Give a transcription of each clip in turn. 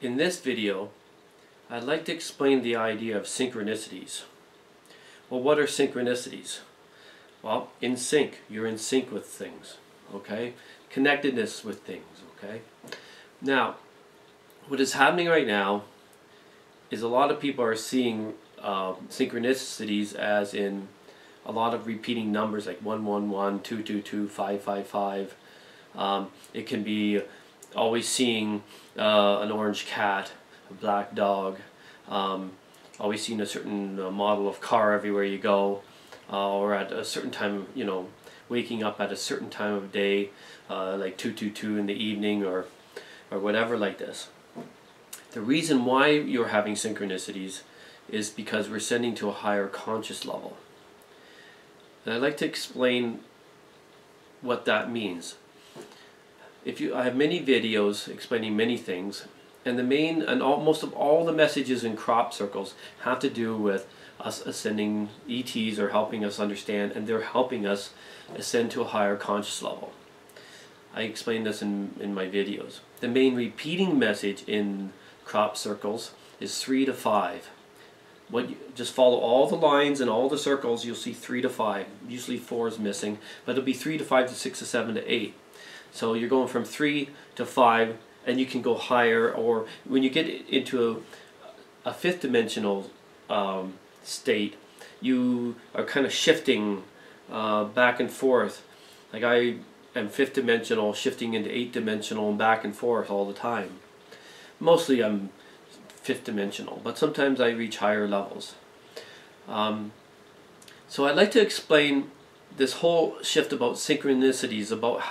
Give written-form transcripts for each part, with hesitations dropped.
In this video, I'd like to explain the idea of synchronicities. Well, what are synchronicities? Well, in sync. You're in sync with things, okay? Connectedness with things, okay? Now, what is happening right now is a lot of people are seeing synchronicities as in a lot of repeating numbers like 111, 222, 555. It can be always seeing an orange cat, a black dog, always seeing a certain model of car everywhere you go, or at a certain time, you know, waking up at a certain time of day, like 222 in the evening or whatever like this. The reason why you're having synchronicities is because we're sending to a higher conscious level. And I'd like to explain what that means. I have many videos explaining many things, and most of all the messages in crop circles have to do with us ascending. ETs are helping us understand, and they're helping us ascend to a higher conscious level. I explain this in my videos. The main repeating message in crop circles is 3 to 5. Just follow all the lines and all the circles, you'll see 3 to 5. Usually 4 is missing, but it'll be 3 to 5 to 6 to 7 to 8. So you're going from 3 to 5, and you can go higher, or when you get into a fifth dimensional state, you are kind of shifting back and forth. Like I am fifth dimensional, shifting into 8th dimensional, and back and forth all the time. Mostly I'm fifth dimensional, but sometimes I reach higher levels. So I'd like to explain this whole shift about synchronicities, about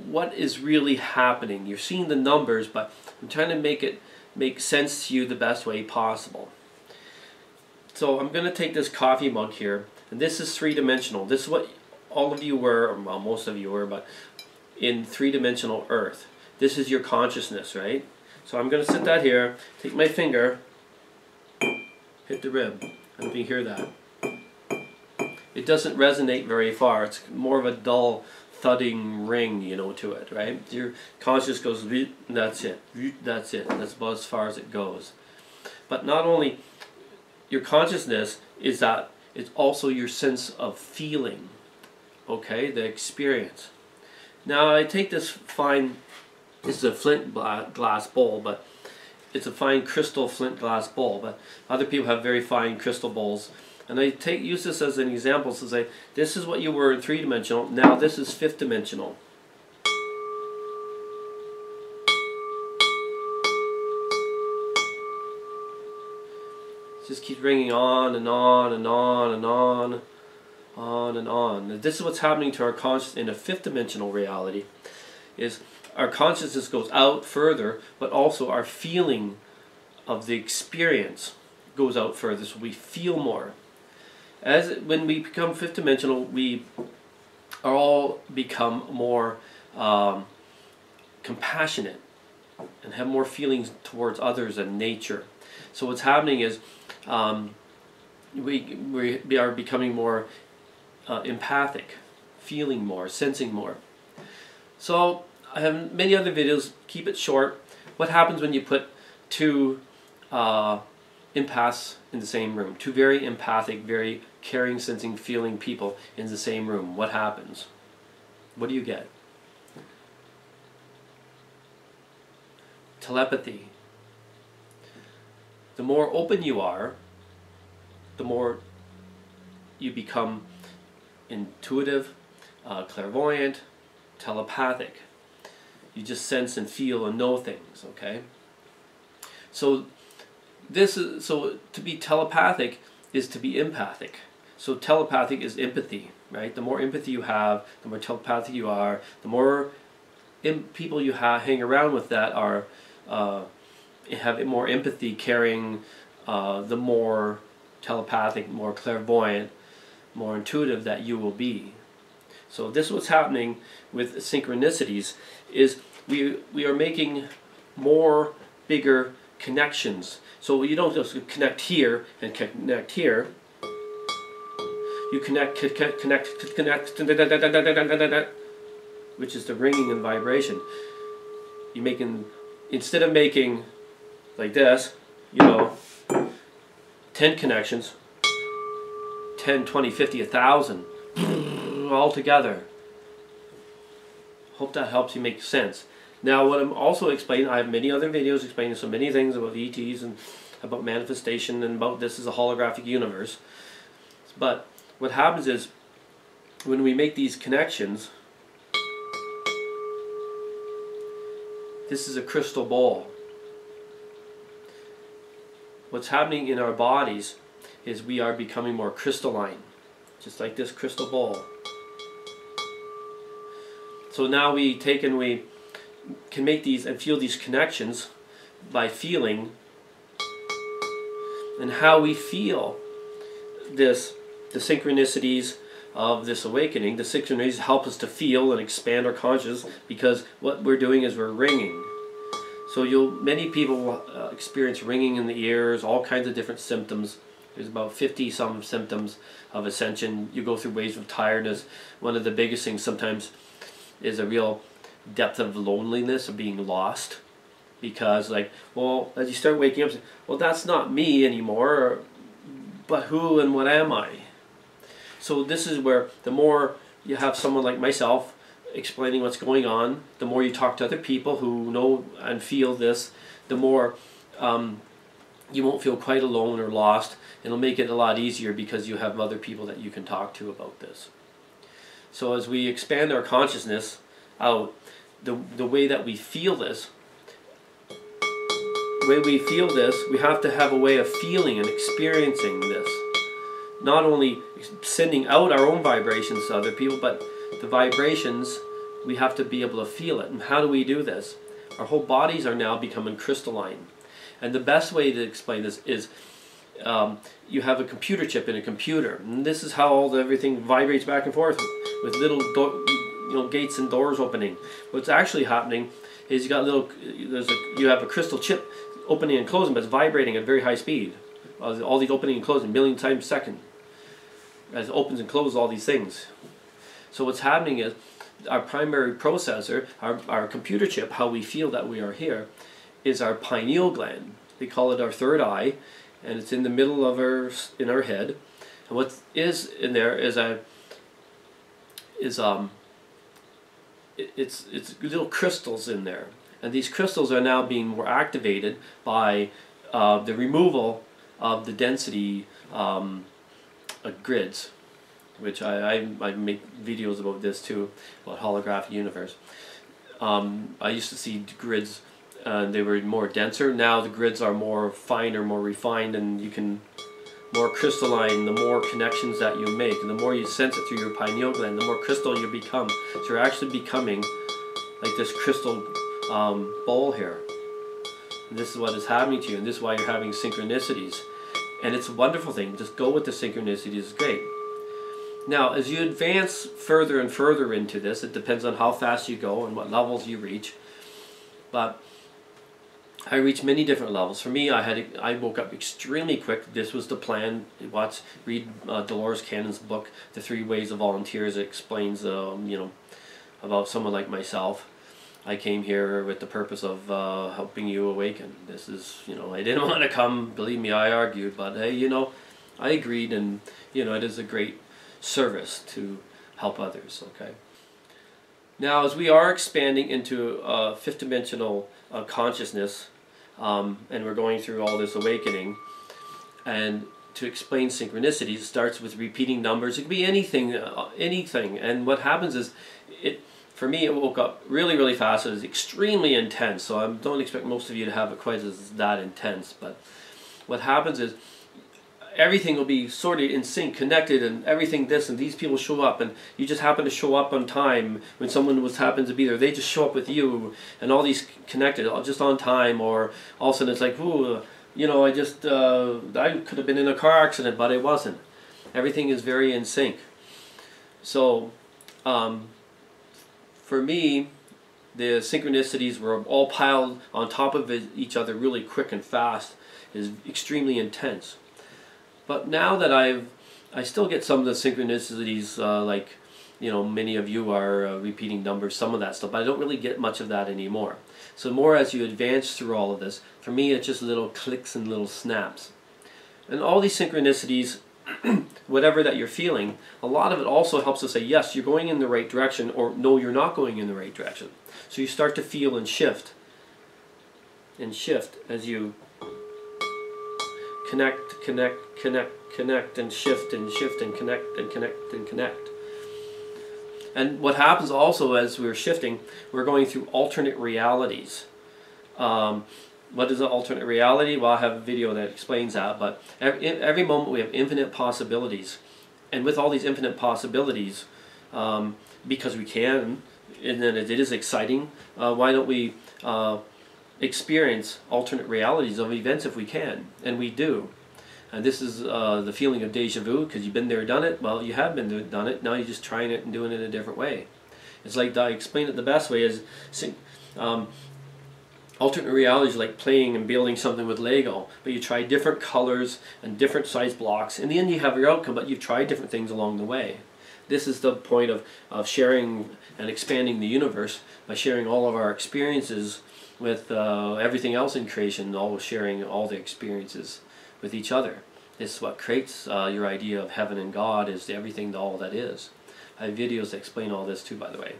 what is really happening. You're seeing the numbers, but I'm trying to make sense to you the best way possible. So I'm going to take this coffee mug here, and this is three-dimensional. This is what all of you were, or well, most of you were, but in three-dimensional Earth. This is your consciousness, right? So I'm going to sit that here, take my finger, hit the rib. I don't know if you hear that. It doesn't resonate very far. It's more of a dull thudding ring, you know, to it, right? Your conscious goes, that's it, that's it. That's about as far as it goes. But not only your consciousness is that, it's also your sense of feeling, okay, the experience. Now I take this fine, this is a flint glass bowl, but it's a fine crystal flint glass bowl, but other people have very fine crystal bowls. And I use this as an example to say, this is what you were in three-dimensional, now this is fifth-dimensional. It just keeps ringing on and on and on and on and on. And this is what's happening to our consciousness in a fifth-dimensional reality, is our consciousness goes out further, but also our feeling of the experience goes out further, so we feel more. When we become fifth dimensional, we all become more compassionate and have more feelings towards others and nature. So what's happening is we are becoming more empathic, feeling more, sensing more. So I have many other videos. Keep it short. What happens when you put two empaths in the same room? Two very empathic, very caring, sensing, feeling people in the same room. What happens? What do you get? Telepathy. The more open you are, the more you become intuitive, clairvoyant, telepathic. You just sense and feel and know things, okay? So to be telepathic is to be empathic. So telepathic is empathy, right? The more empathy you have, the more telepathic you are, the more people you hang around with that are have more empathy, caring, the more telepathic, more clairvoyant, more intuitive that you will be. So this is what's happening with synchronicities, is we are making more bigger connections. So you don't just connect here and connect here. You connect, which is the ringing and vibration. Instead of making like this, you know, 10 connections, 10, 20, 50, 1,000, all together. Hope that helps you make sense. Now, what I'm also explaining, I have many other videos explaining so many things about ETs and about manifestation and about this is a holographic universe. But what happens is, when we make these connections, this is a crystal ball. What's happening in our bodies is we are becoming more crystalline, just like this crystal ball. So now we take and we can make these and feel these connections by feeling, and how we feel this, the synchronicities of this awakening. The synchronicities help us to feel and expand our consciousness, because what we're doing is we're ringing. So many people experience ringing in the ears, all kinds of different symptoms. There's about 50 some symptoms of ascension. You go through waves of tiredness. One of the biggest things sometimes is a real depth of loneliness, of being lost. Because like, well, as you start waking up, well, that's not me anymore, but who and what am I? So this is where the more you have someone like myself explaining what's going on, the more you talk to other people who know and feel this, the more you won't feel quite alone or lost. It'll make it a lot easier because you have other people that you can talk to about this. So as we expand our consciousness out, the way that we feel this, we have to have a way of feeling and experiencing this. Not only sending out our own vibrations to other people, but the vibrations, we have to be able to feel it. And how do we do this? Our whole bodies are now becoming crystalline. And the best way to explain this is you have a computer chip in a computer. And this is how everything vibrates back and forth with little gates and doors opening. What's actually happening is you have a crystal chip opening and closing, but it's vibrating at very high speed. All these opening and closing, million times a second, as it opens and closes all these things. So what's happening is our primary processor, our computer chip, how we feel that we are here, is our pineal gland. They call it our third eye, and it's in the middle of in our head. And what is in there is it's little crystals in there, and these crystals are now being more activated by the removal of the density grids, which I make videos about this too, about holographic universe. I used to see grids, they were more denser. Now the grids are more finer, more refined, and you can more crystalline. The more connections that you make, and the more you sense it through your pineal gland, the more crystal you become. So you're actually becoming like this crystal bowl here. And this is what is happening to you, and this is why you're having synchronicities. And it's a wonderful thing. Just go with the synchronicities. It's great. Now, as you advance further and further into this, it depends on how fast you go and what levels you reach. But I reached many different levels. For me, I woke up extremely quick. This was the plan. Read Dolores Cannon's book, The 3 Ways of Volunteers. It explains, about someone like myself. I came here with the purpose of helping you awaken. This is, I didn't want to come. Believe me, I argued, but hey, I agreed, and it is a great service to help others. Okay. Now, as we are expanding into fifth dimensional consciousness, and we're going through all this awakening, and to explain synchronicities, it starts with repeating numbers. It could be anything, anything. And what happens is, for me, it woke up really, really fast. It was extremely intense. So I don't expect most of you to have it quite as that intense. But what happens is, everything will be sort of in sync, connected, and everything this, and these people show up, and you just happen to show up on time when someone happens to be there. They just show up with you, and all these connected, just on time, or all of a sudden it's like, ooh, I could have been in a car accident, but I wasn't. Everything is very in sync. So, for me, the synchronicities were all piled on top of each other really quick and fast. It is extremely intense. But now that I still get some of the synchronicities, many of you are repeating numbers, some of that stuff, but I don't really get much of that anymore. So more as you advance through all of this, for me it's just little clicks and little snaps. And all these synchronicities, whatever that you're feeling, a lot of it also helps us say, yes, you're going in the right direction, or no, you're not going in the right direction. So you start to feel and shift as you connect, and shift and connect. And what happens also as we're shifting, we're going through alternate realities. What is an alternate reality? Well, I have a video that explains that, but every moment we have infinite possibilities. And with all these infinite possibilities, because we can, and then it is exciting, why don't we experience alternate realities of events if we can? And we do. And this is the feeling of deja vu, because you've been there, done it. Well, you have been there, done it. Now you're just trying it and doing it in a different way. It's like, I explain it the best way is, alternate realities like playing and building something with Lego, but you try different colors and different size blocks. In the end you have your outcome, but you've tried different things along the way. This is the point of sharing and expanding the universe, by sharing all of our experiences with everything else in creation, always sharing all the experiences with each other. This is what creates your idea of heaven and God, is everything, all that is. I have videos that explain all this too, by the way.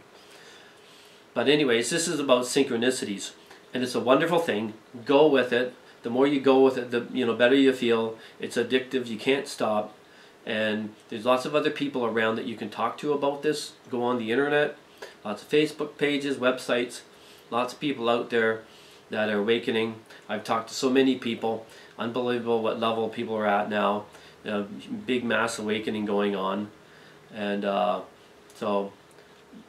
But anyways, this is about synchronicities. And it's a wonderful thing. Go with it. The more you go with it, the better you feel. It's addictive. You can't stop. And there's lots of other people around that you can talk to about this. Go on the internet. Lots of Facebook pages, websites. Lots of people out there that are awakening. I've talked to so many people. Unbelievable what level people are at now. Big mass awakening going on. And so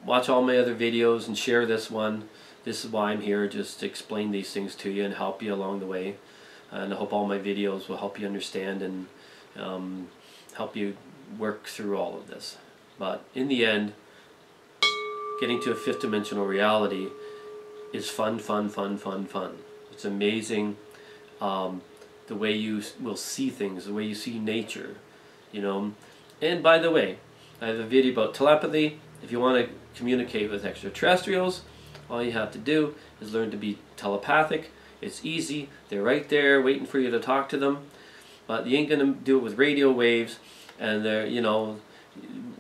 watch all my other videos and share this one. This is why I'm here, just to explain these things to you and help you along the way. And I hope all my videos will help you understand and help you work through all of this. But in the end, getting to a fifth dimensional reality is fun. It's amazing the way you will see things, the way you see nature, And by the way, I have a video about telepathy. If you want to communicate with extraterrestrials, all you have to do is learn to be telepathic. It's easy. They're right there waiting for you to talk to them. But you ain't going to do it with radio waves and they're,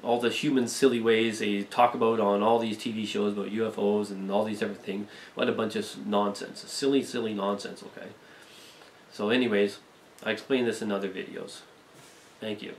all the human silly ways they talk about on all these TV shows about UFOs and all these different things. What a bunch of nonsense. Silly nonsense, okay? So anyways, I explain this in other videos. Thank you.